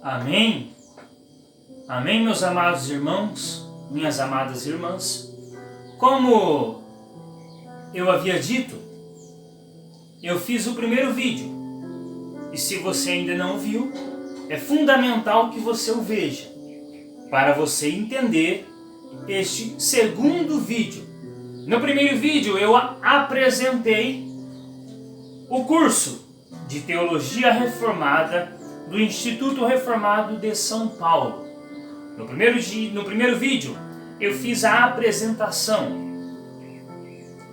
Amém? Amém, meus amados irmãos, minhas amadas irmãs. Como eu havia dito, eu fiz o primeiro vídeo. E se você ainda não viu, é fundamental que você o veja, para você entender este segundo vídeo. No primeiro vídeo eu apresentei o curso de Teologia Reformada do Instituto Reformado de São Paulo. No primeiro vídeo eu fiz a apresentação.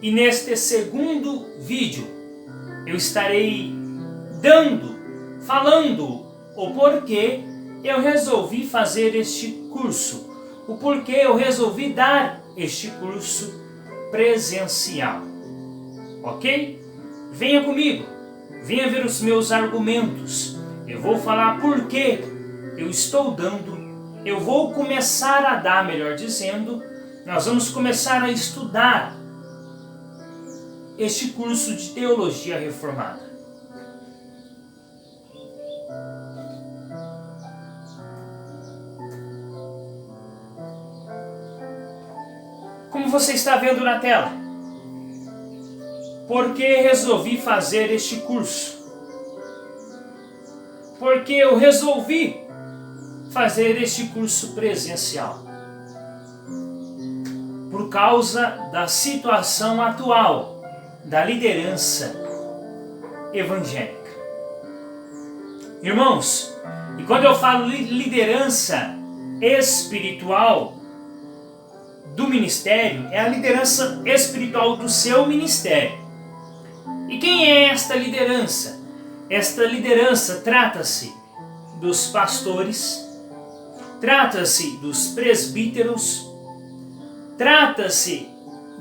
E neste segundo vídeo eu estarei falando o porquê eu resolvi fazer este curso. O porquê eu resolvi dar este curso presencial. Ok? Venha comigo, venha ver os meus argumentos. Eu vou falar por que eu estou dando, eu vou começar a dar, melhor dizendo, nós vamos começar a estudar este curso de Teologia Reformada. Como você está vendo na tela, por que resolvi fazer este curso? Porque eu resolvi fazer este curso presencial. Por causa da situação atual da liderança evangélica. Irmãos, e quando eu falo liderança espiritual do ministério, é a liderança espiritual do seu ministério. E quem é esta liderança? Esta liderança trata-se dos pastores, trata-se dos presbíteros, trata-se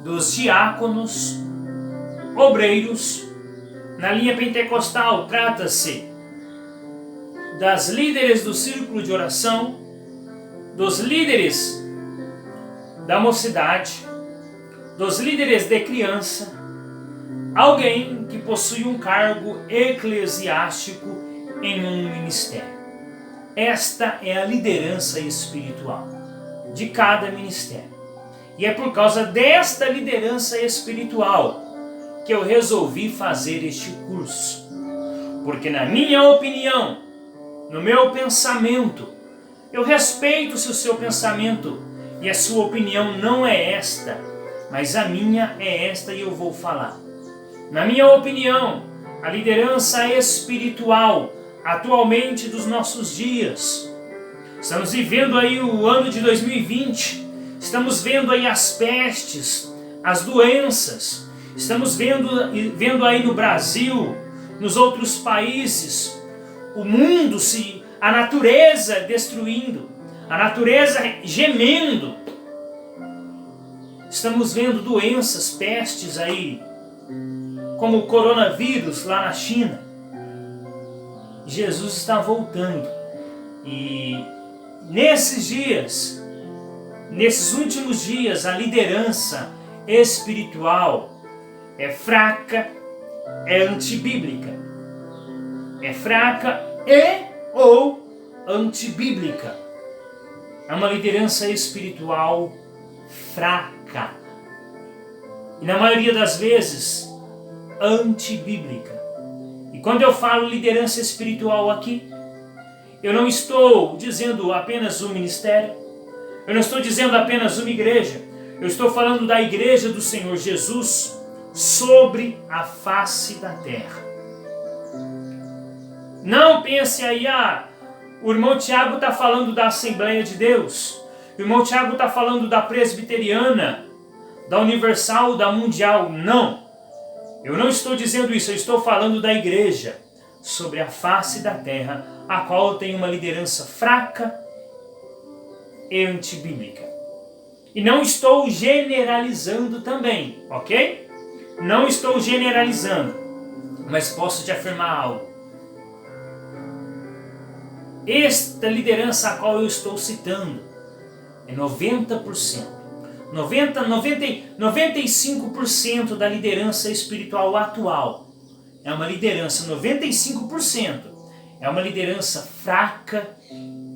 dos diáconos, obreiros. Na linha pentecostal, trata-se das líderes do círculo de oração, dos líderes da mocidade, dos líderes de criança, alguém que possui um cargo eclesiástico em um ministério. Esta é a liderança espiritual de cada ministério. E é por causa desta liderança espiritual que eu resolvi fazer este curso. Porque na minha opinião, no meu pensamento, eu respeito se o seu pensamento e a sua opinião não é esta, mas a minha é esta e eu vou falar. Na minha opinião, a liderança espiritual atualmente dos nossos dias, estamos vivendo aí o ano de 2020, estamos vendo aí as pestes, as doenças, estamos vendo aí no Brasil, nos outros países, o mundo a natureza destruindo, a natureza gemendo. Estamos vendo doenças, pestes aí, como o coronavírus lá na China. Jesus está voltando. E nesses dias, nesses últimos dias, a liderança espiritual é fraca, é antibíblica. É fraca ou antibíblica. É uma liderança espiritual fraca. E na maioria das vezes, antibíblica. E quando eu falo liderança espiritual aqui, eu não estou dizendo apenas um ministério, eu não estou dizendo apenas uma igreja, eu estou falando da igreja do Senhor Jesus sobre a face da terra. Não pense aí, o irmão Tiago está falando da Assembleia de Deus, o irmão Tiago está falando da presbiteriana, da universal, da mundial. Não, eu não estou dizendo isso, eu estou falando da igreja sobre a face da terra, a qual tem uma liderança fraca e antibíblica. E não estou generalizando também, ok? Não estou generalizando, mas posso te afirmar algo. Esta liderança a qual eu estou citando é 90%. 95% da liderança espiritual atual. É uma liderança, 95%. é uma liderança fraca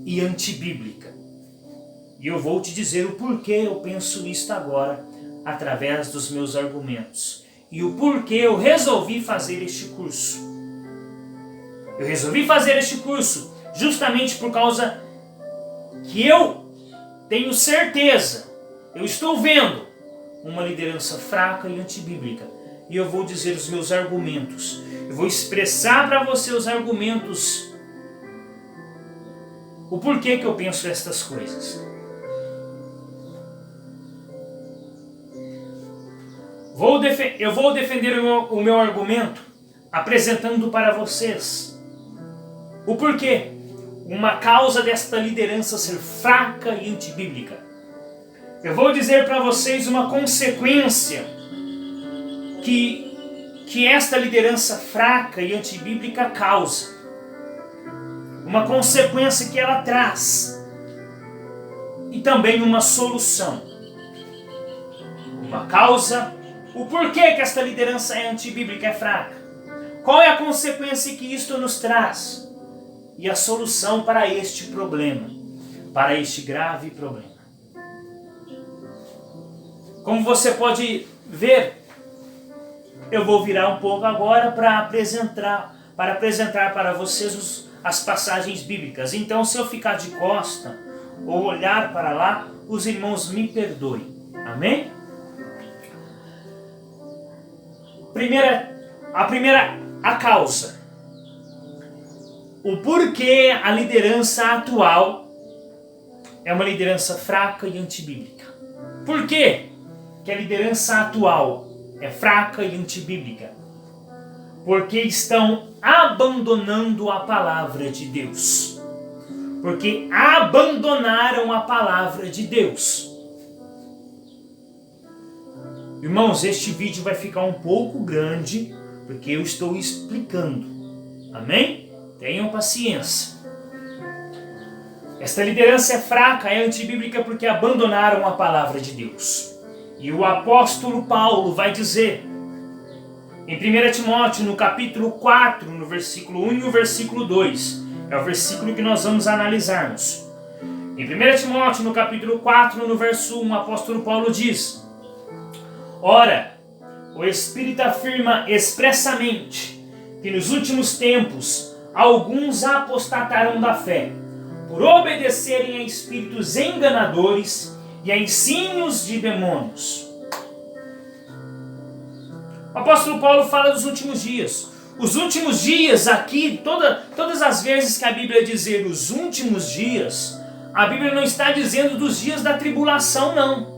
e antibíblica. E eu vou te dizer o porquê eu penso isto agora, através dos meus argumentos. E o porquê eu resolvi fazer este curso. Eu resolvi fazer este curso justamente por causa que eu tenho certeza, eu estou vendo uma liderança fraca e antibíblica. E eu vou dizer os meus argumentos. Eu vou expressar para você os argumentos. O porquê que eu penso estas coisas. Eu vou defender o meu argumento apresentando para vocês o porquê. Uma causa desta liderança ser fraca e antibíblica. Eu vou dizer para vocês uma consequência que esta liderança fraca e antibíblica causa. Uma consequência que ela traz. E também uma solução. Uma causa, o porquê que esta liderança é antibíblica, é fraca. Qual é a consequência que isto nos traz? E a solução para este problema, para este grave problema. Como você pode ver, eu vou virar um pouco agora para apresentar para vocês as passagens bíblicas. Então, se eu ficar de costa ou olhar para lá, os irmãos me perdoem. Amém? A causa. O porquê a liderança atual é uma liderança fraca e antibíblica. Por quê que a liderança atual é fraca e antibíblica? Porque estão abandonando a palavra de Deus. Porque abandonaram a palavra de Deus. Irmãos, este vídeo vai ficar um pouco grande, porque eu estou explicando. Amém? Tenham paciência. Esta liderança é fraca, é antibíblica porque abandonaram a palavra de Deus. E o apóstolo Paulo vai dizer, em 1 Timóteo, no capítulo 4, no versículo 1 e o versículo 2, é o versículo que nós vamos analisarmos. Em 1 Timóteo, no capítulo 4, no verso 1, o apóstolo Paulo diz: Ora, o Espírito afirma expressamente que nos últimos tempos alguns apostatarão da fé, por obedecerem a espíritos enganadores e a ensinos de demônios. O apóstolo Paulo fala dos últimos dias. Os últimos dias aqui, todas as vezes que a Bíblia dizer os últimos dias, a Bíblia não está dizendo dos dias da tribulação, não.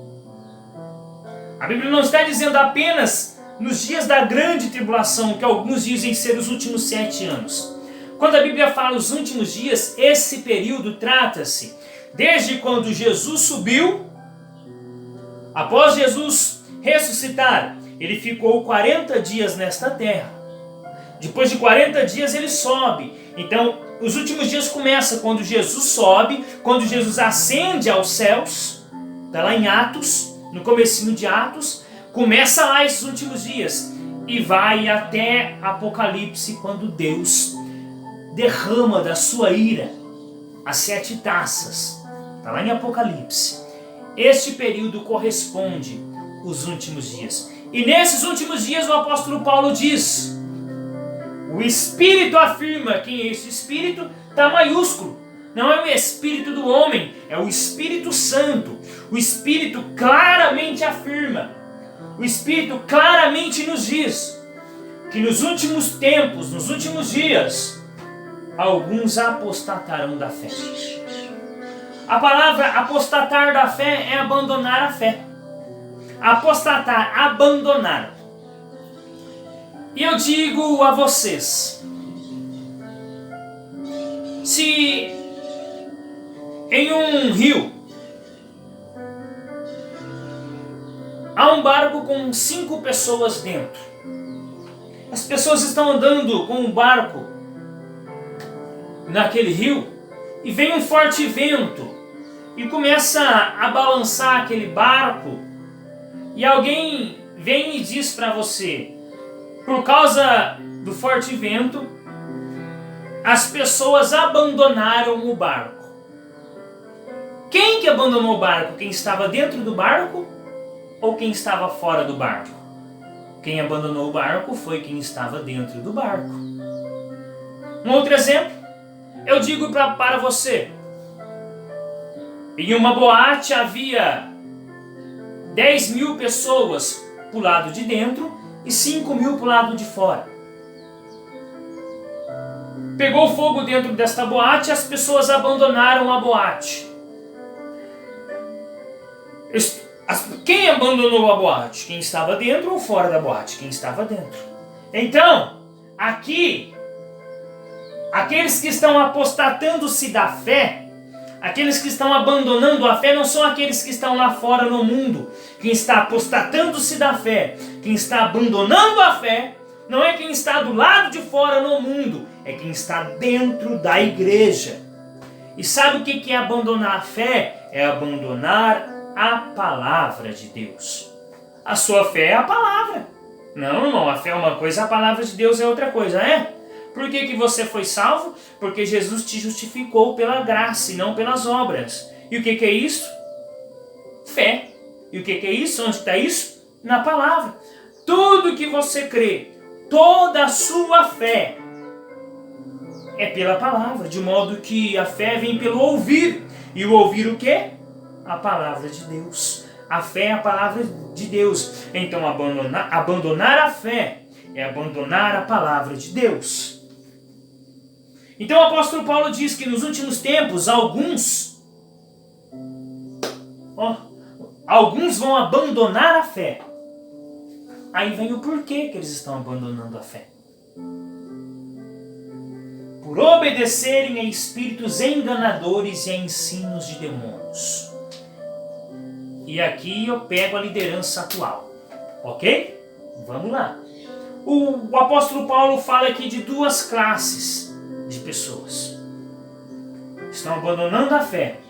A Bíblia não está dizendo apenas nos dias da grande tribulação, que alguns dizem ser os últimos 7 anos. Quando a Bíblia fala os últimos dias, esse período trata-se desde quando Jesus subiu, após Jesus ressuscitar, ele ficou 40 dias nesta terra. Depois de 40 dias ele sobe. Então, os últimos dias começam quando Jesus sobe, quando Jesus ascende aos céus. Está lá em Atos, no comecinho de Atos. Começa lá esses últimos dias. E vai até Apocalipse, quando Deus derrama da sua ira as 7 taças. Está lá em Apocalipse. Este período corresponde aos últimos dias. E nesses últimos dias o apóstolo Paulo diz: o Espírito afirma. Quem é esse Espírito? Está maiúsculo. Não é o Espírito do homem, é o Espírito Santo. O Espírito claramente afirma. O Espírito claramente nos diz que nos últimos tempos, nos últimos dias, alguns apostatarão da fé. A palavra apostatar da fé é abandonar a fé. Apostatar, abandonar. E eu digo a vocês, se em um rio há um barco com 5 pessoas dentro, as pessoas estão andando com um barco naquele rio e vem um forte vento e começa a balançar aquele barco, e alguém vem e diz para você: por causa do forte vento, as pessoas abandonaram o barco. Quem que abandonou o barco? Quem estava dentro do barco ou quem estava fora do barco? Quem abandonou o barco foi quem estava dentro do barco. Um outro exemplo, eu digo para você, em uma boate havia 10.000 pessoas para o lado de dentro e 5.000 para o lado de fora. Pegou fogo dentro desta boate e as pessoas abandonaram a boate. Quem abandonou a boate? Quem estava dentro ou fora da boate? Quem estava dentro. Então, aqui, aqueles que estão apostatando-se da fé, aqueles que estão abandonando a fé, não são aqueles que estão lá fora no mundo. Quem está apostatando-se da fé, quem está abandonando a fé, não é quem está do lado de fora no mundo, é quem está dentro da igreja. E sabe o que é abandonar a fé? É abandonar a palavra de Deus. A sua fé é a palavra. Não, irmão, a fé é uma coisa, a palavra de Deus é outra coisa, é? Por que você foi salvo? Porque Jesus te justificou pela graça e não pelas obras. E o que é isso? Fé. E o que é isso? Onde está isso? Na palavra. Tudo que você crê, toda a sua fé é pela palavra, de modo que a fé vem pelo ouvir. E o ouvir o quê? A palavra de Deus. A fé é a palavra de Deus. Então abandonar a fé é abandonar a palavra de Deus. Então o apóstolo Paulo diz que nos últimos tempos alguns vão abandonar a fé. Aí vem o porquê que eles estão abandonando a fé. Por obedecerem a espíritos enganadores e a ensinos de demônios. E aqui eu pego a liderança atual. Ok? Vamos lá. O apóstolo Paulo fala aqui de duas classes de pessoas. Estão abandonando a fé.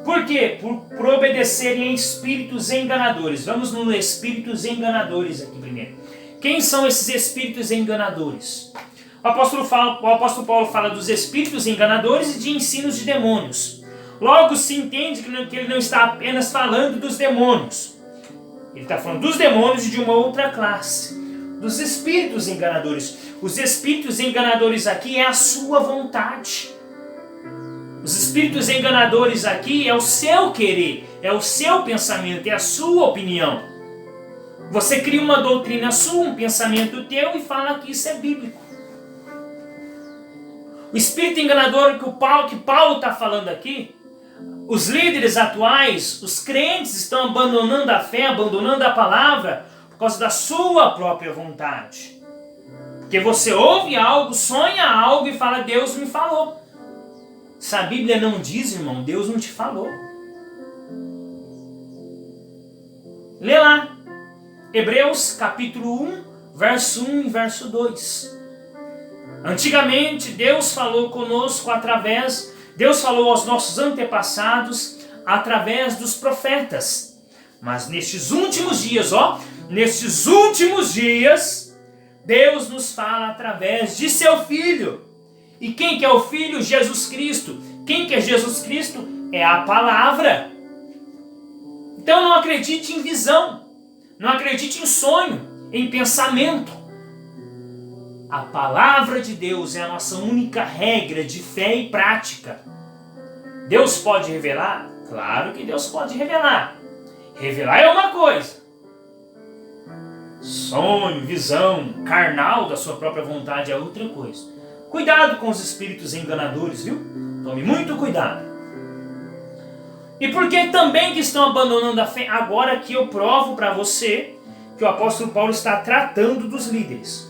Por quê? Por obedecerem a espíritos enganadores. Vamos nos espíritos enganadores aqui primeiro. Quem são esses espíritos enganadores? O apóstolo Paulo fala dos espíritos enganadores e de ensinos de demônios. Logo se entende que ele não está apenas falando dos demônios. Ele está falando dos demônios e de uma outra classe. Dos espíritos enganadores. Os espíritos enganadores aqui é a sua vontade. Os espíritos enganadores aqui é o seu querer, é o seu pensamento, é a sua opinião. Você cria uma doutrina sua, um pensamento teu e fala que isso é bíblico. O espírito enganador que Paulo está falando aqui, os líderes atuais, os crentes estão abandonando a fé, abandonando a palavra por causa da sua própria vontade. Porque você ouve algo, sonha algo e fala, Deus me falou. Se a Bíblia não diz, irmão, Deus não te falou. Lê lá. Hebreus capítulo 1, verso 1 e verso 2. Antigamente Deus falou conosco Deus falou aos nossos antepassados através dos profetas. Mas nestes últimos dias, Deus nos fala através de seu Filho. E quem que é o Filho? Jesus Cristo. Quem que é Jesus Cristo? É a palavra. Então não acredite em visão. Não acredite em sonho, em pensamento. A palavra de Deus é a nossa única regra de fé e prática. Deus pode revelar? Claro que Deus pode revelar. Revelar é uma coisa. Sonho, visão, carnal da sua própria vontade é outra coisa. Cuidado com os espíritos enganadores, viu? Tome muito cuidado. E por que também que estão abandonando a fé? Agora que eu provo para você que o apóstolo Paulo está tratando dos líderes.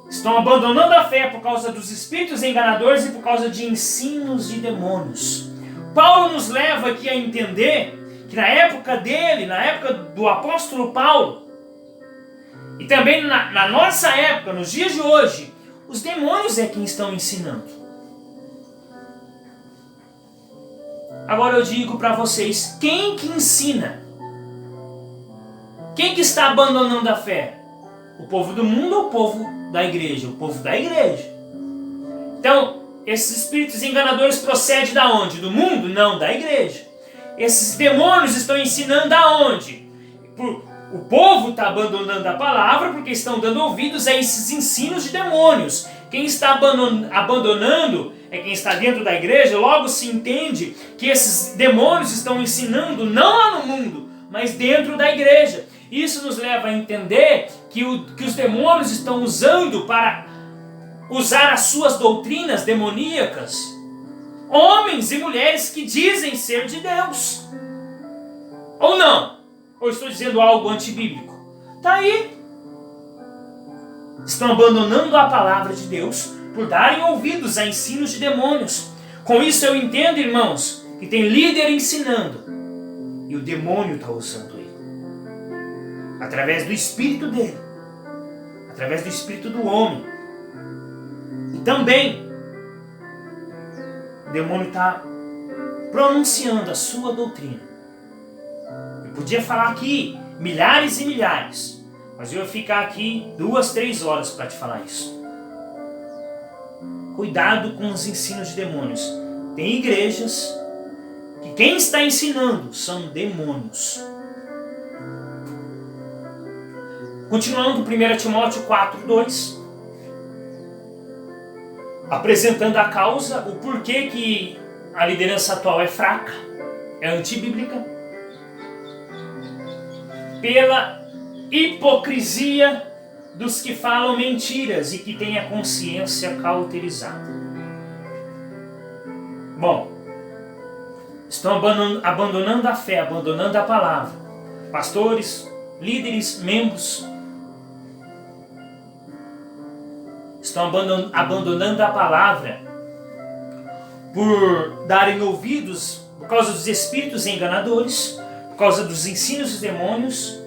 Estão abandonando a fé por causa dos espíritos enganadores e por causa de ensinos de demônios. Paulo nos leva aqui a entender que na época dele, na época do apóstolo Paulo, e também na nossa época, nos dias de hoje, os demônios é quem estão ensinando. Agora eu digo para vocês, quem que ensina? Quem que está abandonando a fé? O povo do mundo ou o povo da igreja? O povo da igreja. Então, esses espíritos enganadores procedem da onde? Do mundo? Não, da igreja. Esses demônios estão ensinando aonde? O povo está abandonando a palavra porque estão dando ouvidos a esses ensinos de demônios. Quem está abandonando é quem está dentro da igreja. Logo se entende que esses demônios estão ensinando não lá no mundo, mas dentro da igreja. Isso nos leva a entender que os demônios estão usando para usar as suas doutrinas demoníacas homens e mulheres que dizem ser de Deus. Ou não? Ou estou dizendo algo antibíblico? Está aí. Estão abandonando a palavra de Deus por darem ouvidos a ensinos de demônios. Com isso eu entendo, irmãos, que tem líder ensinando e o demônio está usando ele. Através do espírito dele. Através do espírito do homem. E também o demônio está pronunciando a sua doutrina. Eu podia falar aqui milhares e milhares, mas eu ia ficar aqui 2, 3 horas para te falar isso. Cuidado com os ensinos de demônios. Tem igrejas que quem está ensinando são demônios. Continuando 1 Timóteo 4:2, apresentando a causa, o porquê que a liderança atual é fraca, é antibíblica, pela hipocrisia dos que falam mentiras e que têm a consciência cauterizada. Bom, estão abandonando a fé, abandonando a palavra. Pastores, líderes, membros estão abandonando a palavra por darem ouvidos por causa dos espíritos enganadores, por causa dos ensinos dos demônios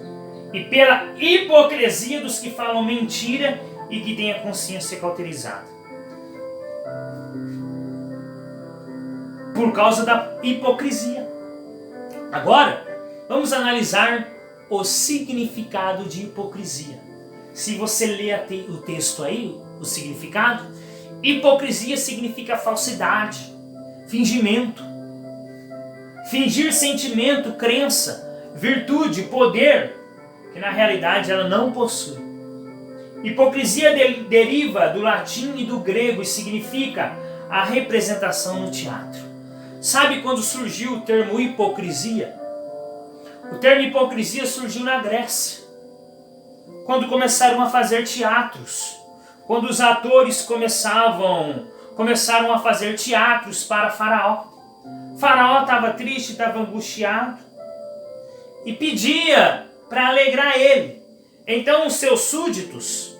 e pela hipocrisia dos que falam mentira e que têm a consciência cauterizada. Por causa da hipocrisia. Agora, vamos analisar o significado de hipocrisia. Se você ler o texto aí, o significado, hipocrisia significa falsidade, fingimento. Fingir sentimento, crença, virtude, poder, que na realidade ela não possui. Hipocrisia deriva do latim e do grego e significa a representação no teatro. Sabe quando surgiu o termo hipocrisia? O termo hipocrisia surgiu na Grécia, quando começaram a fazer teatros, quando os atores começaram a fazer teatros para Faraó. Faraó estava triste, estava angustiado e pedia para alegrar ele. Então os seus súditos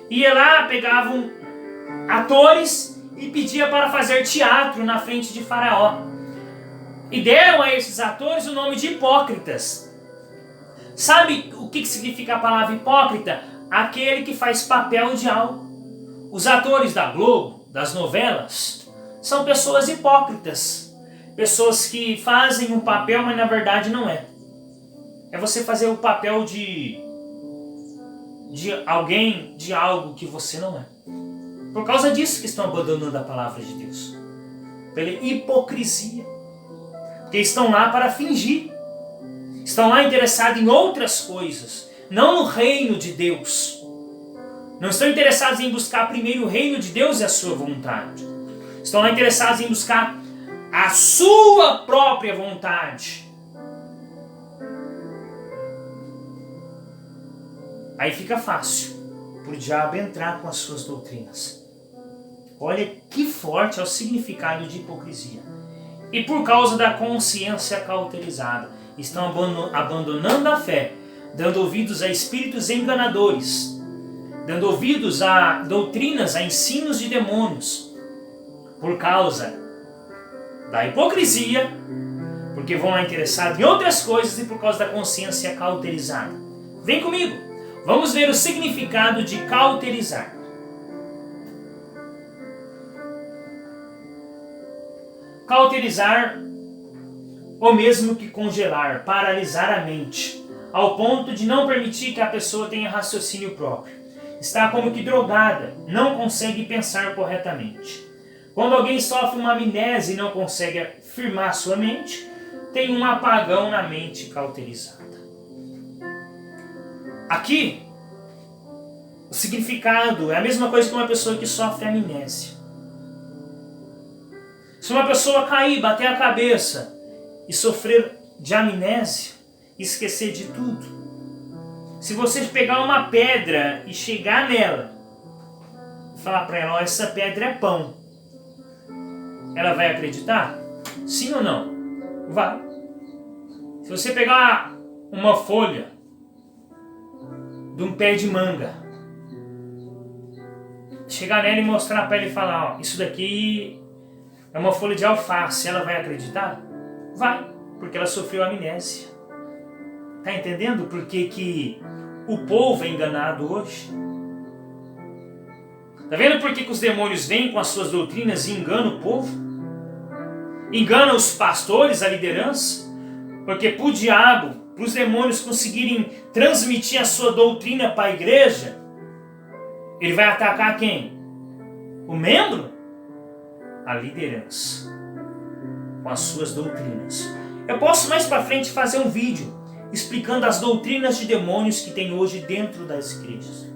iam lá, pegavam atores e pedia para fazer teatro na frente de Faraó. E deram a esses atores o nome de hipócritas. Sabe o que significa a palavra hipócrita? Aquele que faz papel de algo. Os atores da Globo, das novelas, são pessoas hipócritas. Pessoas que fazem um papel, mas na verdade não é. É você fazer o papel de alguém, de algo que você não é. Por causa disso que estão abandonando a palavra de Deus. Pela hipocrisia. Porque estão lá para fingir. Estão lá interessados em outras coisas. Não no reino de Deus. Não estão interessados em buscar primeiro o reino de Deus e a sua vontade. Estão lá interessados em buscar a sua própria vontade. Aí fica fácil para o diabo entrar com as suas doutrinas. Olha que forte é o significado de hipocrisia. E por causa da consciência cauterizada, estão abandonando a fé, dando ouvidos a espíritos enganadores, dando ouvidos a doutrinas, a ensinos de demônios, por causa da hipocrisia, porque vão lá interessados em outras coisas e por causa da consciência cauterizada. Vem comigo, vamos ver o significado de cauterizar. Cauterizar, ou mesmo que congelar, paralisar a mente, ao ponto de não permitir que a pessoa tenha raciocínio próprio. Está como que drogada, não consegue pensar corretamente. Quando alguém sofre uma amnésia e não consegue firmar sua mente, tem um apagão na mente cauterizada. Aqui, o significado é a mesma coisa que uma pessoa que sofre amnésia. Se uma pessoa cair, bater a cabeça e sofrer de amnésia, esquecer de tudo. Se você pegar uma pedra e chegar nela, e falar para ela, ó, essa pedra é pão, ela vai acreditar? Sim ou não? Vai. Se você pegar uma folha de um pé de manga, chegar nela e mostrar para ela e falar, ó, isso daqui é uma folha de alface, ela vai acreditar? Vai, porque ela sofreu amnésia. Tá entendendo por que o povo é enganado hoje? Tá vendo por que os demônios vêm com as suas doutrinas e enganam o povo? Enganam os pastores, a liderança? Porque para o diabo, para os demônios conseguirem transmitir a sua doutrina para a igreja, ele vai atacar quem? O membro? A liderança. Com as suas doutrinas. Eu posso mais para frente fazer um vídeo explicando as doutrinas de demônios que tem hoje dentro das igrejas.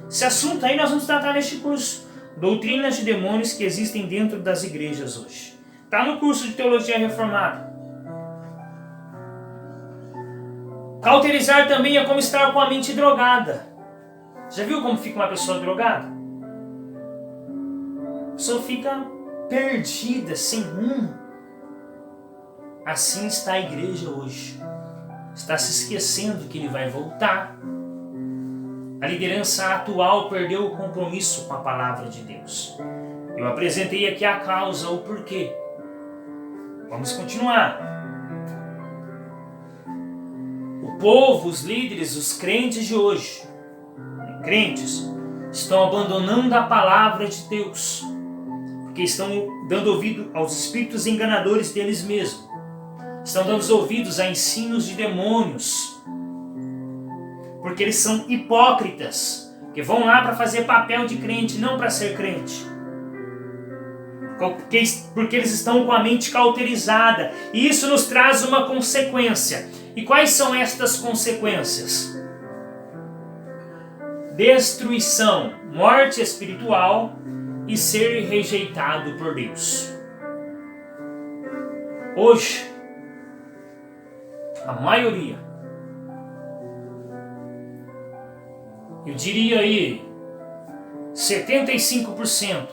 Esse assunto aí nós vamos tratar neste curso. Doutrinas de demônios que existem dentro das igrejas hoje. Está no curso de Teologia Reformada. Cauterizar também é como estar com a mente drogada. Já viu como fica uma pessoa drogada? A pessoa fica perdida, sem rumo. Assim está a igreja hoje. Está se esquecendo que ele vai voltar. A liderança atual perdeu o compromisso com a palavra de Deus. Eu apresentei aqui a causa, o porquê. Vamos continuar. O povo, os líderes, os crentes de hoje, estão abandonando a palavra de Deus, porque estão dando ouvido aos espíritos enganadores deles mesmos. Estão dando ouvidos a ensinos de demônios, porque eles são hipócritas, que vão lá para fazer papel de crente, não para ser crente. Porque eles estão com a mente cauterizada, e isso nos traz uma consequência. E quais são estas consequências? Destruição, morte espiritual e ser rejeitado por Deus. Hoje, a maioria, eu diria aí, 75%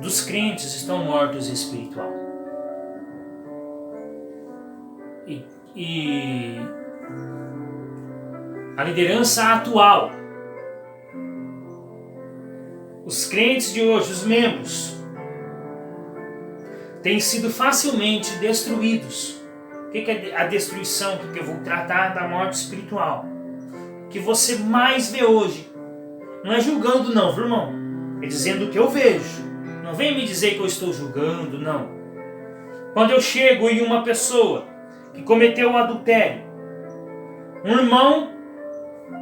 dos crentes estão mortos espiritual. E a liderança atual, os crentes de hoje, os membros, têm sido facilmente destruídos. O que é a destruição? Porque eu vou tratar da morte espiritual. O que você mais vê hoje, não é julgando não, viu, irmão? É dizendo o que eu vejo. Não vem me dizer que eu estou julgando, não. Quando eu chego em uma pessoa que cometeu adultério, um irmão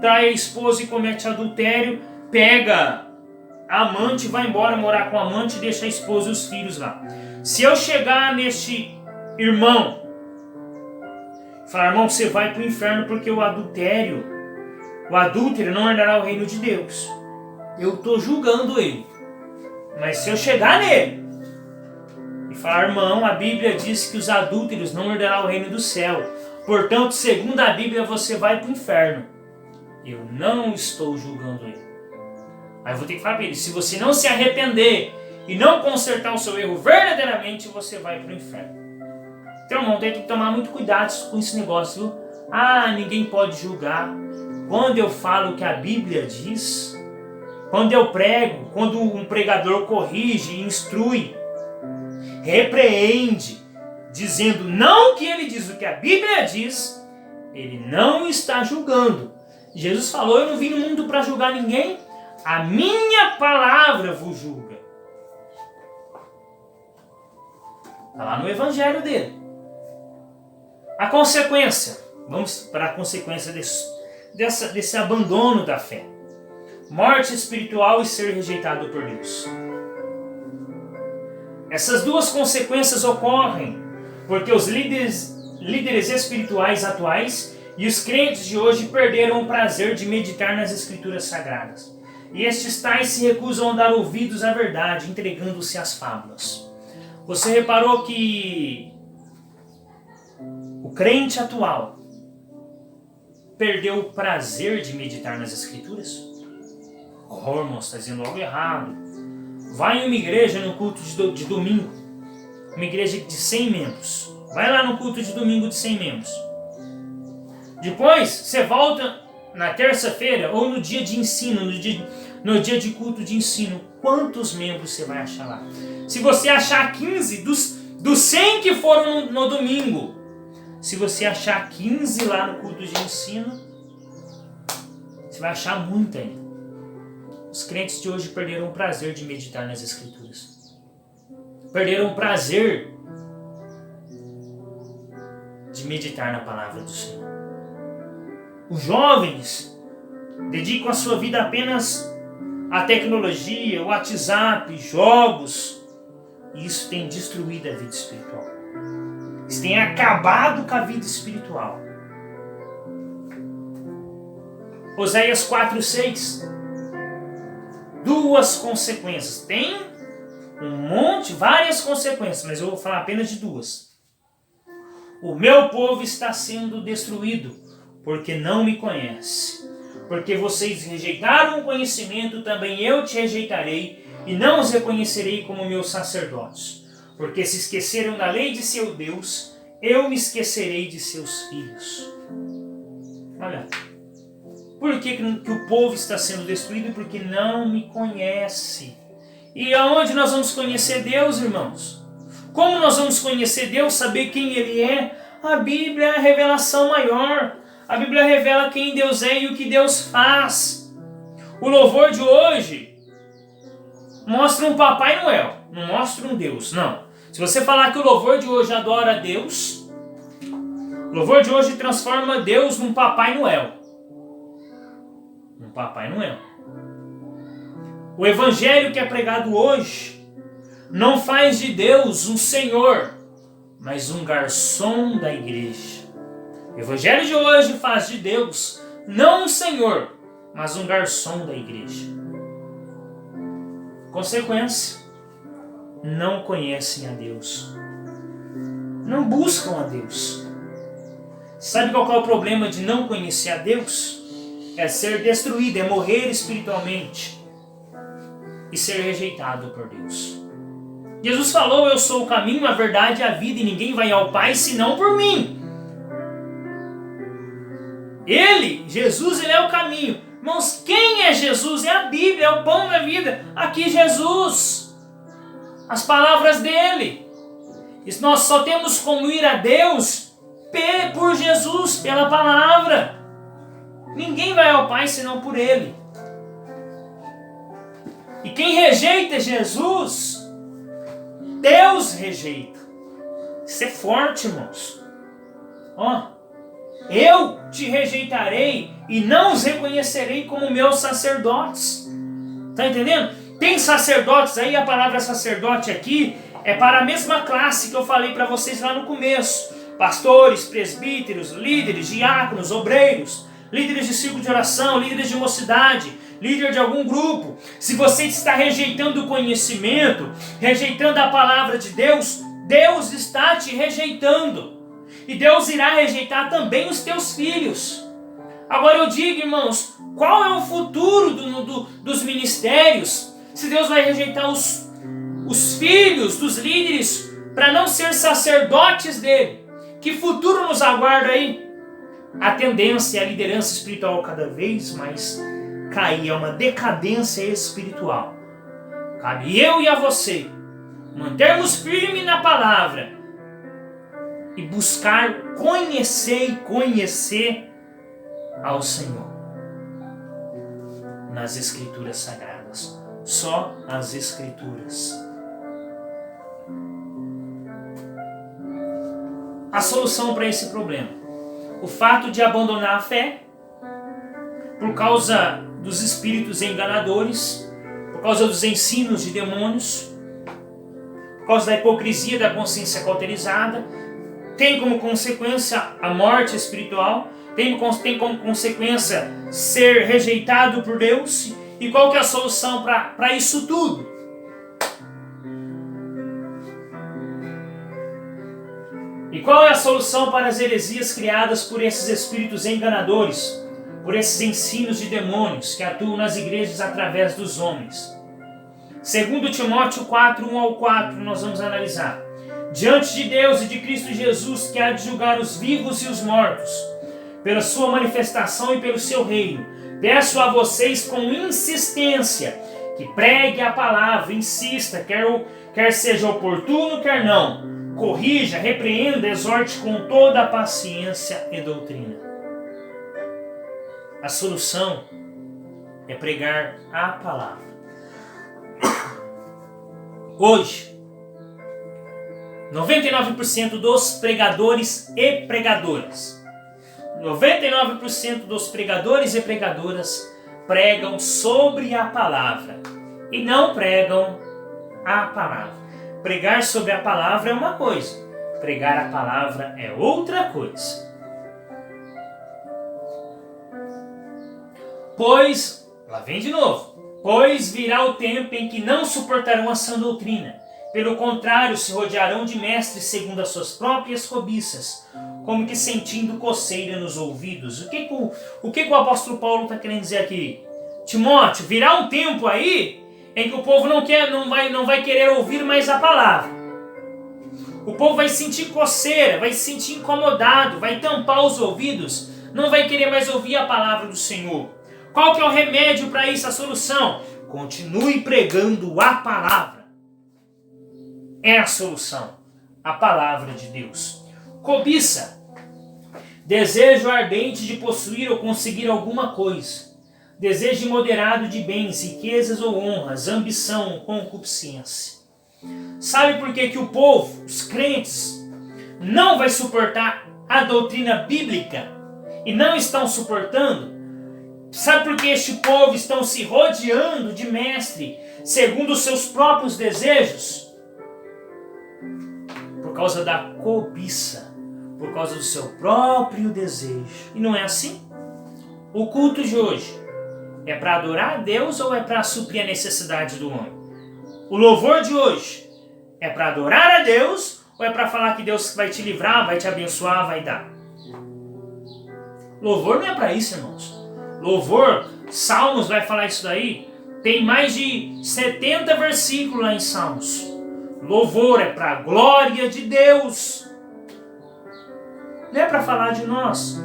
trai a esposa e comete adultério, pega a amante, vai embora morar com a amante e deixa a esposa e os filhos lá. Se eu chegar neste irmão, falar, irmão, você vai para o inferno porque o adúltero não herdará o reino de Deus. Eu estou julgando ele. Mas se eu chegar nele e falar, irmão, a Bíblia diz que os adúlteros não herdarão o reino do céu. Portanto, segundo a Bíblia, você vai para o inferno. Eu não estou julgando ele. Aí eu vou ter que falar para ele, se você não se arrepender e não consertar o seu erro verdadeiramente, você vai para o inferno. Então, irmão, tem que tomar muito cuidado com esse negócio, viu? Ah, ninguém pode julgar. Quando eu falo o que a Bíblia diz, quando eu prego, quando um pregador corrige, instrui, repreende, dizendo não que ele diz o que a Bíblia diz, ele não está julgando. Jesus falou, eu não vim no mundo para julgar ninguém, a minha palavra vos julga. Está lá no evangelho dele. A consequência, Vamos para a consequência desse abandono da fé. Morte espiritual e ser rejeitado por Deus. Essas duas consequências ocorrem porque os líderes espirituais atuais e os crentes de hoje perderam o prazer de meditar nas Escrituras Sagradas. E estes tais se recusam a dar ouvidos à verdade, entregando-se às fábulas. Você reparou que o crente atual perdeu o prazer de meditar nas Escrituras? Oh, irmão, está dizendo algo errado. Vai em uma igreja no culto de domingo, uma igreja de 100 membros. Vai lá no culto de domingo de 100 membros. Depois, você volta na terça-feira ou no dia de ensino, no dia de culto de ensino. Quantos membros você vai achar lá? Se você achar 15 dos 100 que foram no domingo, se você achar 15 lá no culto de ensino, você vai achar muito ainda. Os crentes de hoje perderam o prazer de meditar nas Escrituras. Perderam o prazer de meditar na palavra do Senhor. Os jovens dedicam a sua vida apenas à tecnologia, WhatsApp, jogos. E isso tem destruído a vida espiritual. Isso tem acabado com a vida espiritual. Oséias 4:6. Duas consequências. Tem várias consequências, mas eu vou falar apenas de duas. O meu povo está sendo destruído, porque não me conhece. Porque vocês rejeitaram o conhecimento, também eu te rejeitarei, e não os reconhecerei como meus sacerdotes. Porque se esqueceram da lei de seu Deus, eu me esquecerei de seus filhos. Olha, por que o povo está sendo destruído? Porque não me conhece. E aonde nós vamos conhecer Deus, irmãos? Como nós vamos conhecer Deus, saber quem Ele é? A Bíblia é a revelação maior. A Bíblia revela quem Deus é e o que Deus faz. O louvor de hoje mostra um Papai Noel, não mostra um Deus, não. Se você falar que o louvor de hoje adora a Deus, o louvor de hoje transforma Deus num Papai Noel. Um Papai Noel. O evangelho que é pregado hoje não faz de Deus um Senhor, mas um garçom da igreja. O evangelho de hoje faz de Deus não um Senhor, mas um garçom da igreja. Consequência, não conhecem a Deus. Não buscam a Deus. Sabe qual é o problema de não conhecer a Deus? É ser destruído, é morrer espiritualmente e ser rejeitado por Deus. Jesus falou: eu sou o caminho, a verdade e a vida, e ninguém vai ao Pai senão por mim. Jesus, ele é o caminho. Irmãos, quem é Jesus? É a Bíblia, é o pão da vida. Aqui Jesus, as palavras dele. E nós só temos como ir a Deus por Jesus, pela palavra. Ninguém vai ao Pai senão por ele. E quem rejeita Jesus, Deus rejeita. Isso é forte, irmãos. Eu te rejeitarei e não os reconhecerei como meus sacerdotes. Está entendendo? Tem sacerdotes aí, a palavra sacerdote aqui é para a mesma classe que eu falei para vocês lá no começo. Pastores, presbíteros, líderes, diáconos, obreiros, líderes de círculo de oração, líderes de mocidade, líder de algum grupo. Se você está rejeitando o conhecimento, rejeitando a palavra de Deus, Deus está te rejeitando. E Deus irá rejeitar também os teus filhos. Agora eu digo, irmãos, qual é o futuro dos ministérios se Deus vai rejeitar os filhos dos líderes para não ser sacerdotes dele? Que futuro nos aguarda aí? A tendência é a liderança espiritual cada vez mais cair, é uma decadência espiritual. Cabe eu e a você mantermos firme na palavra e buscar conhecer ao Senhor nas Escrituras Sagradas. Só as Escrituras. A solução para esse problema. o fato de abandonar a fé por causa dos espíritos enganadores, por causa dos ensinos de demônios, por causa da hipocrisia da consciência cauterizada, tem como consequência a morte espiritual, tem como consequência ser rejeitado por Deus. E qual que é a solução para isso tudo? E qual é a solução para as heresias criadas por esses espíritos enganadores, por esses ensinos de demônios que atuam nas igrejas através dos homens? Segundo Timóteo 4, 1 ao 4, nós vamos analisar. Diante de Deus e de Cristo Jesus, que há de julgar os vivos e os mortos, pela sua manifestação e pelo seu reino, peço a vocês com insistência que pregue a palavra, insista, quer seja oportuno, quer não. Corrija, repreenda, exorte com toda a paciência e doutrina. A solução é pregar a palavra. Hoje, 99% dos pregadores e pregadoras, 99% dos pregadores e pregadoras pregam sobre a palavra e não pregam a palavra. Pregar sobre a palavra é uma coisa, pregar a palavra é outra coisa. Pois, lá vem de novo, pois virá o tempo em que não suportarão a sã doutrina. Pelo contrário, se rodearão de mestres segundo as suas próprias cobiças, como que sentindo coceira nos ouvidos. O que o apóstolo Paulo está querendo dizer aqui? Timóteo, virá um tempo aí em que o povo não vai querer ouvir mais a palavra. O povo vai sentir coceira, vai se sentir incomodado, vai tampar os ouvidos, não vai querer mais ouvir a palavra do Senhor. Qual que é o remédio para isso, a solução? Continue pregando a palavra. É a solução, a palavra de Deus. Cobiça, desejo ardente de possuir ou conseguir alguma coisa. Desejo imoderado de bens, riquezas ou honras, ambição, concupiscência. Sabe por que o povo, os crentes, não vai suportar a doutrina bíblica e não estão suportando? Sabe por que este povo estão se rodeando de mestre segundo os seus próprios desejos? Por causa da cobiça, por causa do seu próprio desejo. E não é assim? O culto de hoje é para adorar a Deus ou é para suprir a necessidade do homem? O louvor de hoje é para adorar a Deus ou é para falar que Deus vai te livrar, vai te abençoar, vai dar? Louvor não é para isso, irmãos. Louvor, Salmos vai falar isso daí. Tem mais de 70 versículos lá em Salmos. Louvor é para a glória de Deus. Não é para falar de nós.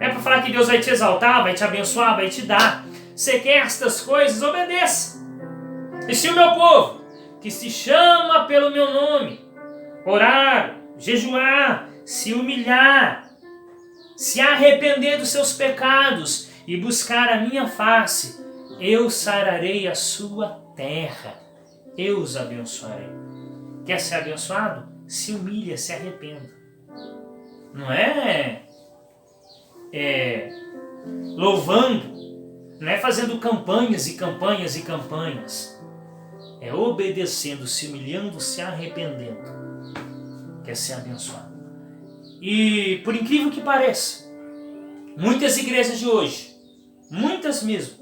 É para falar que Deus vai te exaltar, vai te abençoar, vai te dar. Você quer estas coisas? Obedeça. E se o meu povo, que se chama pelo meu nome, orar, jejuar, se humilhar, se arrepender dos seus pecados e buscar a minha face, eu sararei a sua terra. Eu os abençoarei. Quer ser abençoado? Se humilha, se arrependa. Não é louvando, não é fazendo campanhas e campanhas e campanhas. É obedecendo, se humilhando, se arrependendo. Quer ser abençoado. E por incrível que pareça, muitas igrejas de hoje, muitas mesmo,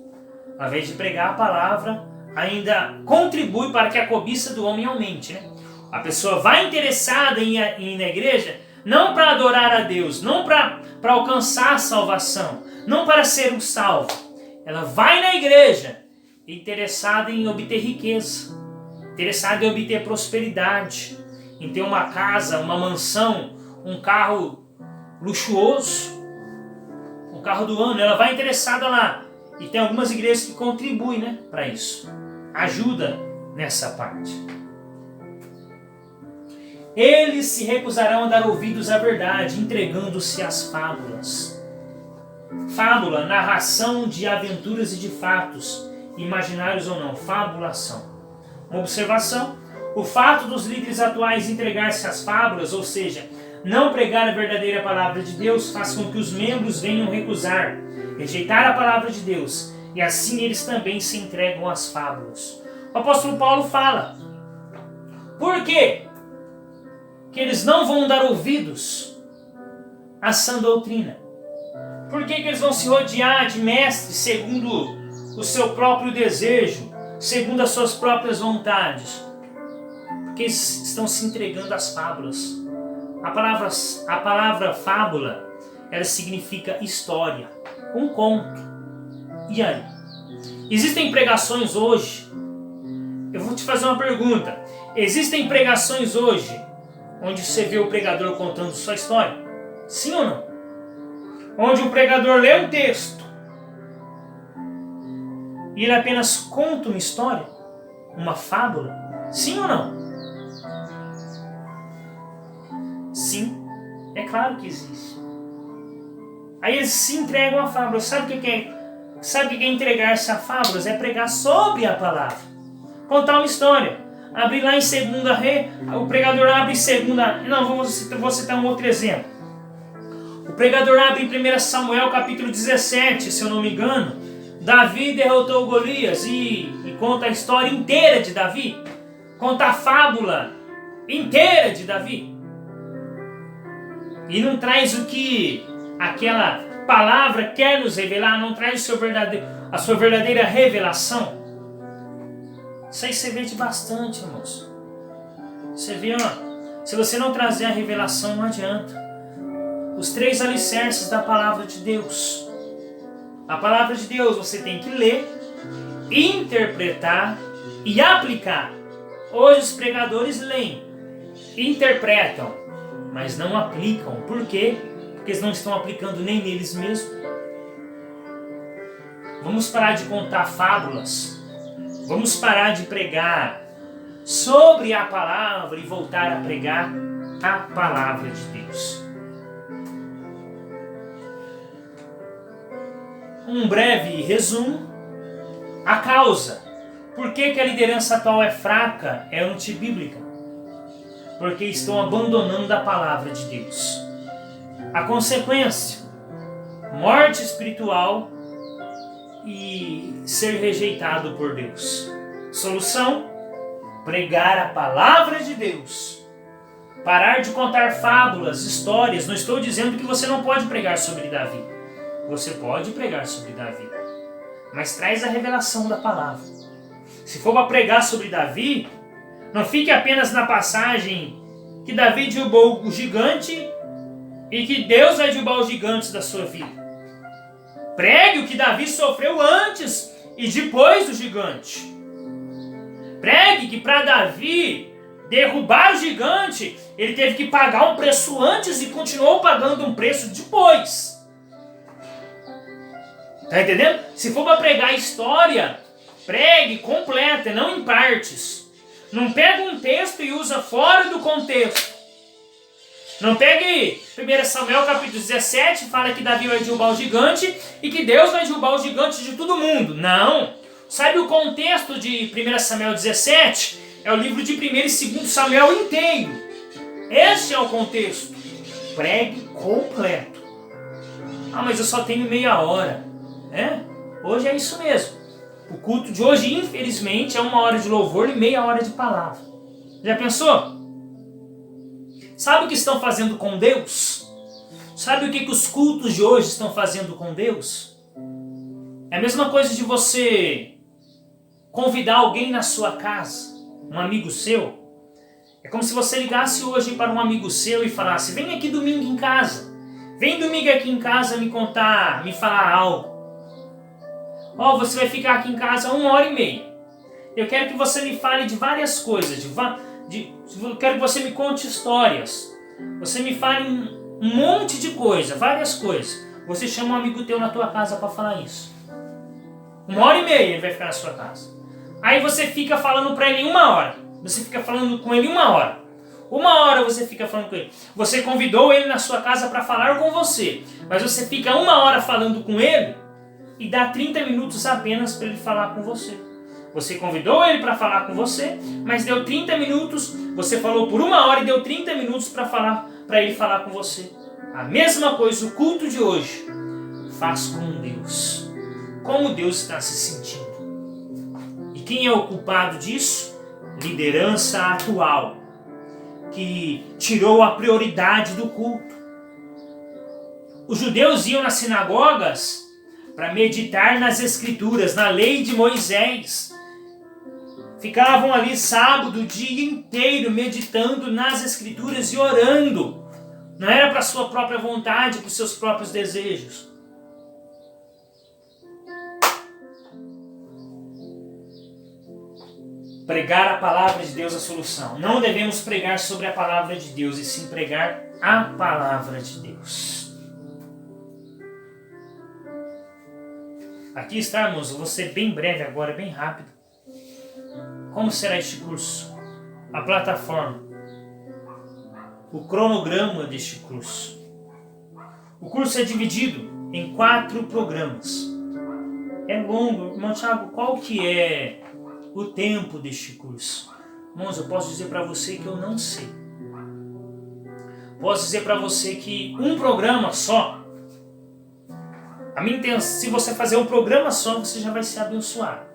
ao invés de pregar a palavra, ainda contribui para que a cobiça do homem aumente, né? A pessoa vai interessada em ir na igreja não para adorar a Deus, não para alcançar a salvação, não para ser um salvo. Ela vai na igreja interessada em obter riqueza, interessada em obter prosperidade, em ter uma casa, uma mansão, um carro luxuoso, um carro do ano. Ela vai interessada lá. E tem algumas igrejas que contribuem, né, para isso. Ajuda nessa parte. Eles se recusarão a dar ouvidos à verdade, entregando-se às fábulas. Fábula, narração de aventuras e de fatos, imaginários ou não, fabulação. Uma observação: o fato dos líderes atuais entregar-se às fábulas, ou seja, Não pregar a verdadeira palavra de Deus faz com que os membros venham recusar, rejeitar a palavra de Deus, e assim eles também se entregam às fábulas. O apóstolo Paulo fala: por quê? Que eles não vão dar ouvidos à sã doutrina. Por que eles vão se rodear de mestres segundo o seu próprio desejo, segundo as suas próprias vontades? Porque eles estão se entregando às fábulas. A palavra fábula, ela significa história, um conto. E aí? Existem pregações hoje? Eu vou te fazer uma pergunta. Existem pregações hoje onde você vê o pregador contando sua história? Sim ou não? Onde o pregador lê um texto e ele apenas conta uma história? Uma fábula? Sim ou não? Sim, é claro que existe. Aí eles se entregam à fábula. Sabe o que é? Sabe o que é entregar-se a fábulas? É pregar sobre a palavra. Contar uma história. Abrir lá em 2 Reis, o pregador abre em 2... Não, vou citar um outro exemplo. O pregador abre em 1 Samuel capítulo 17, se eu não me engano. Davi derrotou Golias e conta a história inteira de Davi. Conta a fábula inteira de Davi. E não traz o que aquela palavra quer nos revelar, não traz a sua verdadeira revelação. Isso aí você vê de bastante, irmãos. Você vê, ó, se você não trazer a revelação, não adianta. Os 3 alicerces da palavra de Deus. A palavra de Deus você tem que ler, interpretar e aplicar. Hoje os pregadores leem, interpretam, mas não aplicam. Por quê? Porque eles não estão aplicando nem neles mesmos. Vamos parar de contar fábulas. Vamos parar de pregar sobre a palavra e voltar a pregar a palavra de Deus. Um breve resumo. A causa. Por que a liderança atual é fraca, é antibíblica? Porque estão abandonando a palavra de Deus. A consequência: morte espiritual e ser rejeitado por Deus. Solução: pregar a palavra de Deus. Parar de contar fábulas, histórias. Não estou dizendo que você não pode pregar sobre Davi. Você pode pregar sobre Davi, mas traz a revelação da palavra. Se for para pregar sobre Davi, não fique apenas na passagem que Davi derrubou o gigante e que Deus vai derrubar os gigantes da sua vida. Pregue o que Davi sofreu antes e depois do gigante. Pregue que para Davi derrubar o gigante, ele teve que pagar um preço antes e continuou pagando um preço depois. Tá entendendo? Se for para pregar história, pregue completa, não em partes. Não pega um texto e usa fora do contexto. Não pegue 1 Samuel capítulo 17 e fala que Davi vai derrubar o gigante e que Deus vai derrubar o gigante de todo mundo. Não. Sabe o contexto de 1 Samuel 17? É o livro de 1 e 2 Samuel inteiro. Este é o contexto. Pregue completo. Ah, mas eu só tenho meia hora. Hoje é isso mesmo. O culto de hoje, infelizmente, é 1 hora de louvor e meia hora de palavra. Já pensou? Sabe o que estão fazendo com Deus? Sabe o que os cultos de hoje estão fazendo com Deus? É a mesma coisa de você convidar alguém na sua casa, um amigo seu. É como se você ligasse hoje para um amigo seu e falasse: vem aqui domingo em casa. Vem domingo aqui em casa me falar algo. Você vai ficar aqui em casa 1 hora e meia. Eu quero que você me fale de várias coisas. Eu quero que você me conte histórias. Você me fale um monte de coisa, várias coisas. Você chama um amigo teu na tua casa para falar isso. 1 hora e meia ele vai ficar na sua casa. Aí você fica falando para ele 1 hora. Você fica falando com ele 1 hora. 1 hora você fica falando com ele. Você convidou ele na sua casa para falar com você. Mas você fica 1 hora falando com ele e dá 30 minutos apenas para ele falar com você. Você convidou ele para falar com você, mas deu 30 minutos, você falou por 1 hora e deu 30 minutos para falar para Ele falar com você. A mesma coisa, o culto de hoje, faz com Deus. Como Deus está se sentindo. E quem é o culpado disso? Liderança atual, que tirou a prioridade do culto. Os judeus iam nas sinagogas para meditar nas Escrituras, na lei de Moisés. Ficavam ali sábado, o dia inteiro, meditando nas Escrituras e orando. Não era para a sua própria vontade, para os seus próprios desejos. Pregar a palavra de Deus é a solução. Não devemos pregar sobre a palavra de Deus, e sim pregar a palavra de Deus. Aqui está, irmãos, eu vou ser bem breve agora, bem rápido. Como será este curso? A plataforma. O cronograma deste curso. O curso é dividido em 4 programas. É longo. Irmão Thiago, qual que é o tempo deste curso? Irmãos, eu posso dizer para você que eu não sei. Posso dizer para você que um programa só, a minha intenção, se você fazer um programa só, você já vai ser abençoado.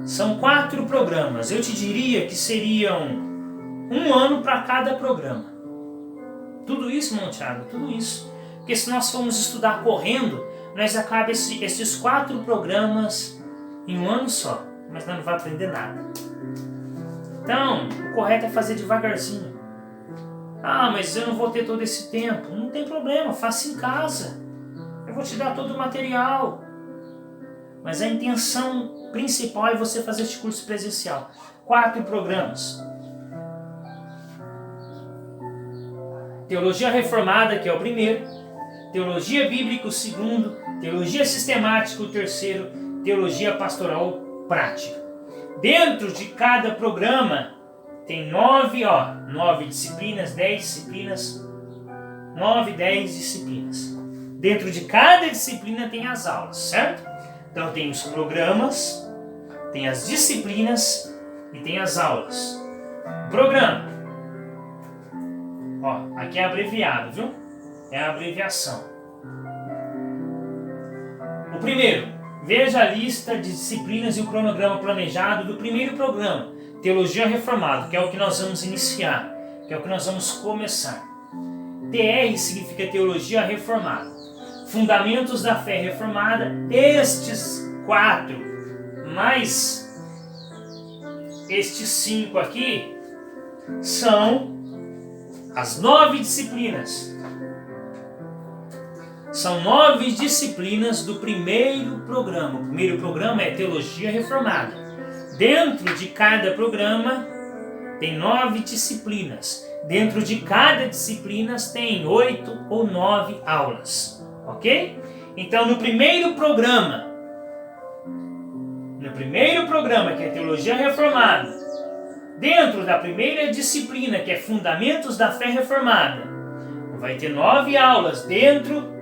São 4 programas. Eu te diria que seriam 1 ano para cada programa. Tudo isso, irmão Thiago, tudo isso. Porque se nós formos estudar correndo, nós acabamos esses 4 programas em 1 ano só. Mas nós não vamos aprender nada. Então, o correto é fazer devagarzinho. Ah, mas eu não vou ter todo esse tempo. Não tem problema, faça em casa. Eu vou te dar todo o material. Mas a intenção principal é você fazer este curso presencial. 4 programas. Teologia Reformada, que é o primeiro. Teologia Bíblica, o segundo. Teologia Sistemática, o terceiro. Teologia Pastoral Prática. Dentro de cada programa tem 9 disciplinas, 10 disciplinas. 9, 10 disciplinas. Dentro de cada disciplina tem as aulas, certo? Então tem os programas, tem as disciplinas e tem as aulas. Programa. Ó, aqui é abreviado, viu? É a abreviação. O primeiro, veja a lista de disciplinas e o cronograma planejado do primeiro programa, Teologia Reformada, que é o que nós vamos iniciar, que é o que nós vamos começar. TR significa Teologia Reformada. Fundamentos da Fé Reformada. Estes 4, mais estes 5 aqui, são as 9 disciplinas. São 9 disciplinas do primeiro programa. O primeiro programa é Teologia Reformada. Dentro de cada programa tem 9 disciplinas. Dentro de cada disciplina tem 8 ou 9 aulas. Ok? Então, no primeiro programa, que é Teologia Reformada, dentro da primeira disciplina, que é Fundamentos da Fé Reformada, vai ter 9 aulas dentro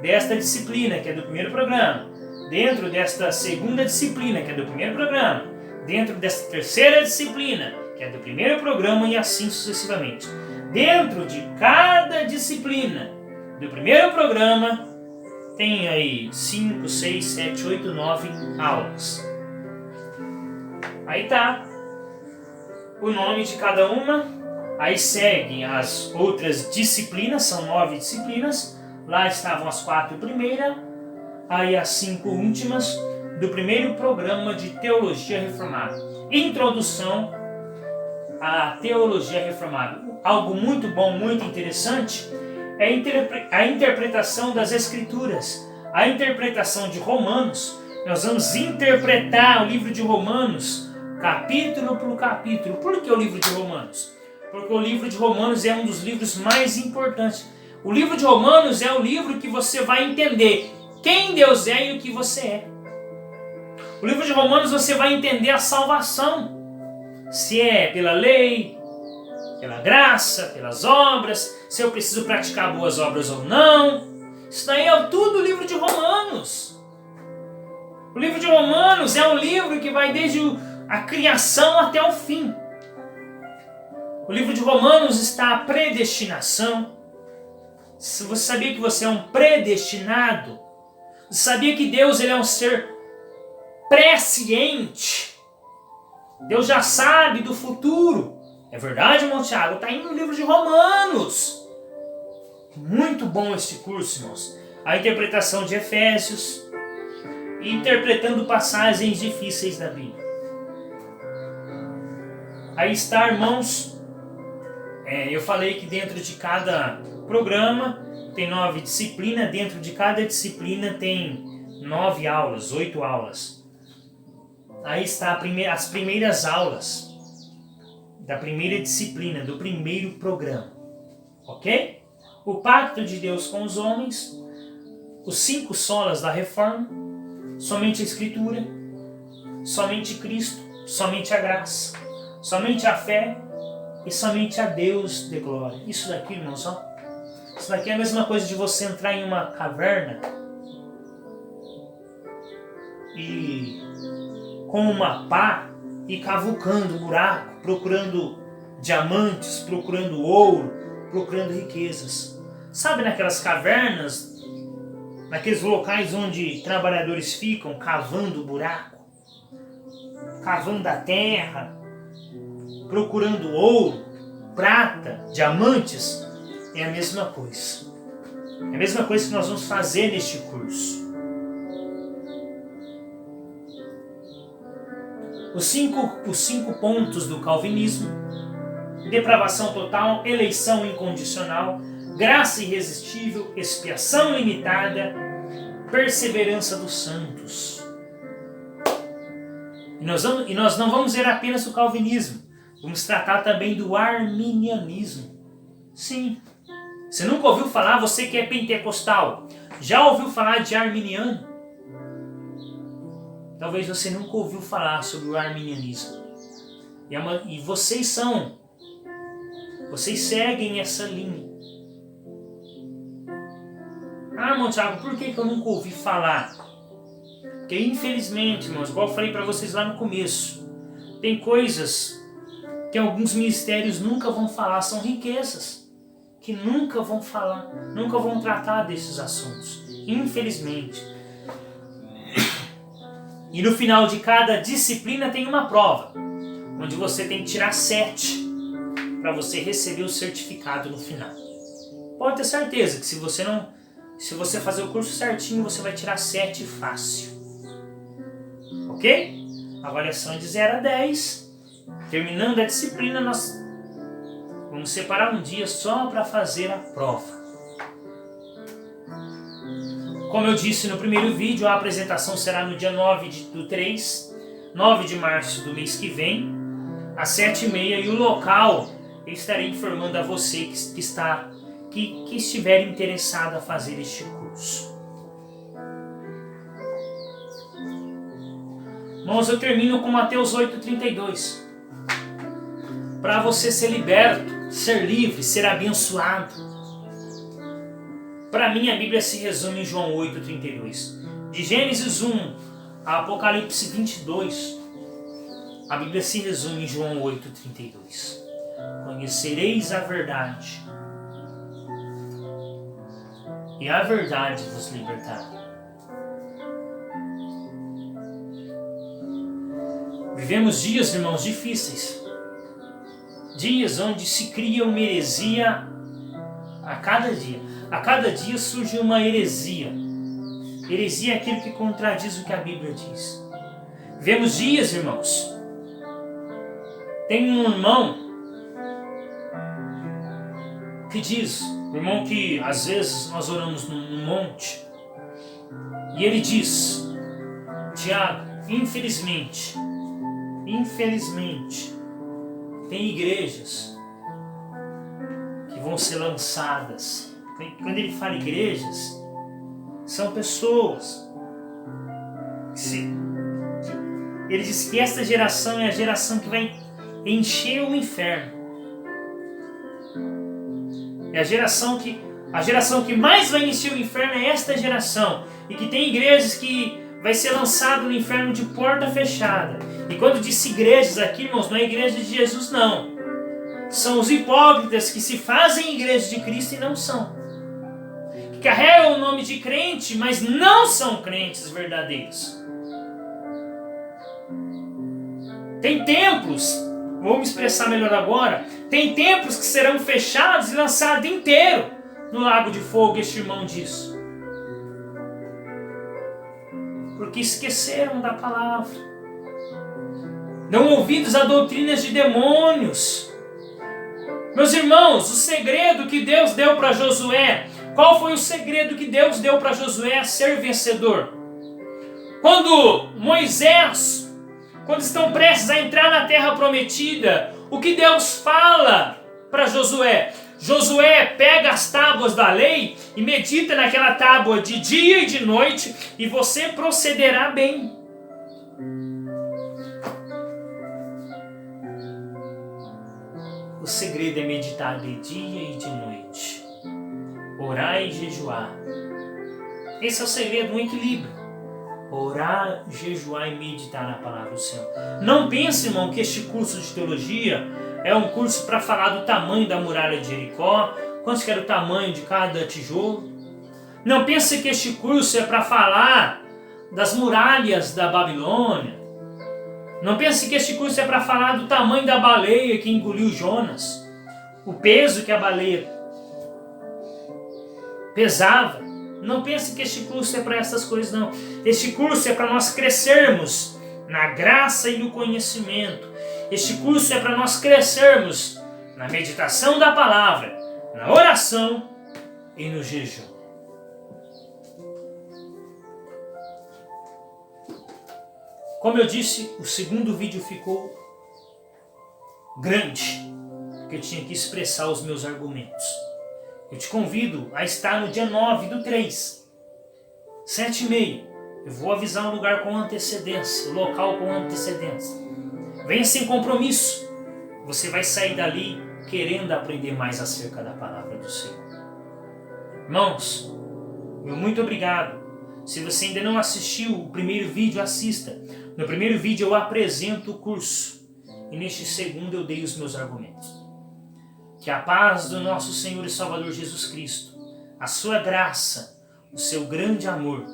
desta disciplina, que é do primeiro programa, dentro desta segunda disciplina, que é do primeiro programa, dentro desta terceira disciplina, que é do primeiro programa, e assim sucessivamente. Dentro de cada disciplina do primeiro programa, tem aí 5, 6, 7, 8, 9 aulas. Aí tá o nome de cada uma. Aí seguem as outras disciplinas, são 9 disciplinas. Lá estavam as 4 primeiras, aí as 5 últimas do primeiro programa de Teologia Reformada. Introdução à Teologia Reformada. Algo muito bom, muito interessante, é a interpretação das Escrituras, a interpretação de Romanos. Nós vamos interpretar o livro de Romanos, capítulo por capítulo. Por que o livro de Romanos? Porque o livro de Romanos é um dos livros mais importantes. O livro de Romanos é o livro que você vai entender quem Deus é e o que você é. O livro de Romanos você vai entender a salvação. Se é pela lei, pela graça, pelas obras, se eu preciso praticar boas obras ou não. Isso daí é tudo o livro de Romanos. O livro de Romanos é um livro que vai desde a criação até o fim. O livro de Romanos está a predestinação. Você sabia que você é um predestinado? Você sabia que Deus ele é um ser presciente? Deus já sabe do futuro. É verdade, irmão Tiago? Está aí no livro de Romanos. Muito bom esse curso, irmãos. A interpretação de Efésios e interpretando passagens difíceis da Bíblia. Aí está, irmãos. Eu falei que dentro de cada programa tem 9 disciplinas. Dentro de cada disciplina tem 9 aulas, 8 aulas. Aí está as primeiras aulas da primeira disciplina, do primeiro programa. Ok? O pacto de Deus com os homens, os 5 solas da reforma, somente a Escritura, somente Cristo, somente a graça, somente a fé e somente a Deus de glória. Isso daqui, irmãos, ó, isso daqui é a mesma coisa de você entrar em uma caverna e com uma pá e cavucando buraco, procurando diamantes, procurando ouro, procurando riquezas. Sabe naquelas cavernas, naqueles locais onde trabalhadores ficam cavando buraco, cavando a terra, procurando ouro, prata, diamantes? É a mesma coisa. É a mesma coisa que nós vamos fazer neste curso. Os cinco pontos do calvinismo: depravação total, eleição incondicional, graça irresistível, expiação limitada, perseverança dos santos. E nós não vamos ver apenas o calvinismo, vamos tratar também do arminianismo. Sim, você nunca ouviu falar, você que é pentecostal, já ouviu falar de arminiano? Talvez você nunca ouviu falar sobre o arminianismo. E vocês seguem essa linha. Ah, irmão Tiago, por que eu nunca ouvi falar? Porque infelizmente, irmãos, igual eu falei para vocês lá no começo, tem coisas que alguns ministérios nunca vão falar, são riquezas que nunca vão falar, nunca vão tratar desses assuntos, infelizmente. E no final de cada disciplina tem uma prova, onde você tem que tirar 7 para você receber o certificado no final. Pode ter certeza que se você fazer o curso certinho, você vai tirar 7 fácil. Ok? A avaliação é de 0 a 10. Terminando a disciplina, nós vamos separar um dia só para fazer a prova. Como eu disse no primeiro vídeo, a apresentação será no dia 9 de março do mês que vem, às 7h30, e o local eu estarei informando a você que estiver interessado a fazer este curso. Irmãos, eu termino com Mateus 8,32. Para você ser liberto, ser livre, ser abençoado. Para mim, a Bíblia se resume em João 8,32. De Gênesis 1 a Apocalipse 22, a Bíblia se resume em João 8,32. Conhecereis a verdade, e a verdade vos libertará. Vivemos dias, irmãos, difíceis. Dias onde se cria uma heresia a cada dia. A cada dia surge uma heresia. Heresia é aquilo que contradiz o que a Bíblia diz. Vemos dias, irmãos. Tem um irmão que diz, irmão que às vezes nós oramos num monte, e ele diz: Tiago, infelizmente, tem igrejas que vão ser lançadas. Quando ele fala igrejas, são pessoas. Ele diz que esta geração é a geração que vai encher o inferno. É a geração que A geração que mais vai encher o inferno é esta geração. E que tem igrejas que vai ser lançado no inferno de porta fechada. E quando disse igrejas aqui, irmãos, não é igreja de Jesus, não. São os hipócritas que se fazem igreja de Cristo e não são. Que carregam o nome de crente, mas não são crentes verdadeiros. Tem templos, vou me expressar melhor agora, tem templos que serão fechados e lançados inteiro no lago de fogo, este irmão diz. Porque esqueceram da palavra. Dão ouvidos a doutrinas de demônios. Meus irmãos, o segredo que Deus deu para Josué, qual foi o segredo que Deus deu para Josué ser vencedor? Quando estão prestes a entrar na terra prometida, o que Deus fala para Josué? Josué pega as tábuas da lei e medita naquela tábua de dia e de noite e você procederá bem. O segredo é meditar de dia e de noite. Orar e jejuar. Esse é o segredo, um equilíbrio. Orar, jejuar e meditar na palavra do Senhor. Não pense, irmão, que este curso de teologia é um curso para falar do tamanho da muralha de Jericó, quanto que era o tamanho de cada tijolo. Não pense que este curso é para falar das muralhas da Babilônia. Não pense que este curso é para falar do tamanho da baleia que engoliu Jonas, o peso que a baleia pesava. Não pense que este curso é para essas coisas, não. Este curso é para nós crescermos na graça e no conhecimento. Este curso é para nós crescermos na meditação da palavra, na oração e no jejum. Como eu disse, o segundo vídeo ficou grande, porque eu tinha que expressar os meus argumentos. Eu te convido a estar no dia 9/3, 7h30. Eu vou avisar um lugar com antecedência, o local com antecedência. Venha sem compromisso. Você vai sair dali querendo aprender mais acerca da palavra do Senhor. Irmãos, meu muito obrigado. Se você ainda não assistiu o primeiro vídeo, assista. No primeiro vídeo eu apresento o curso. E neste segundo eu dei os meus argumentos. Que a paz do nosso Senhor e Salvador Jesus Cristo, a sua graça, o seu grande amor,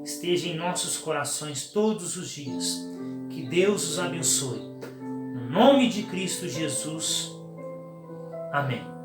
esteja em nossos corações todos os dias. Que Deus os abençoe. No nome de Cristo Jesus. Amém.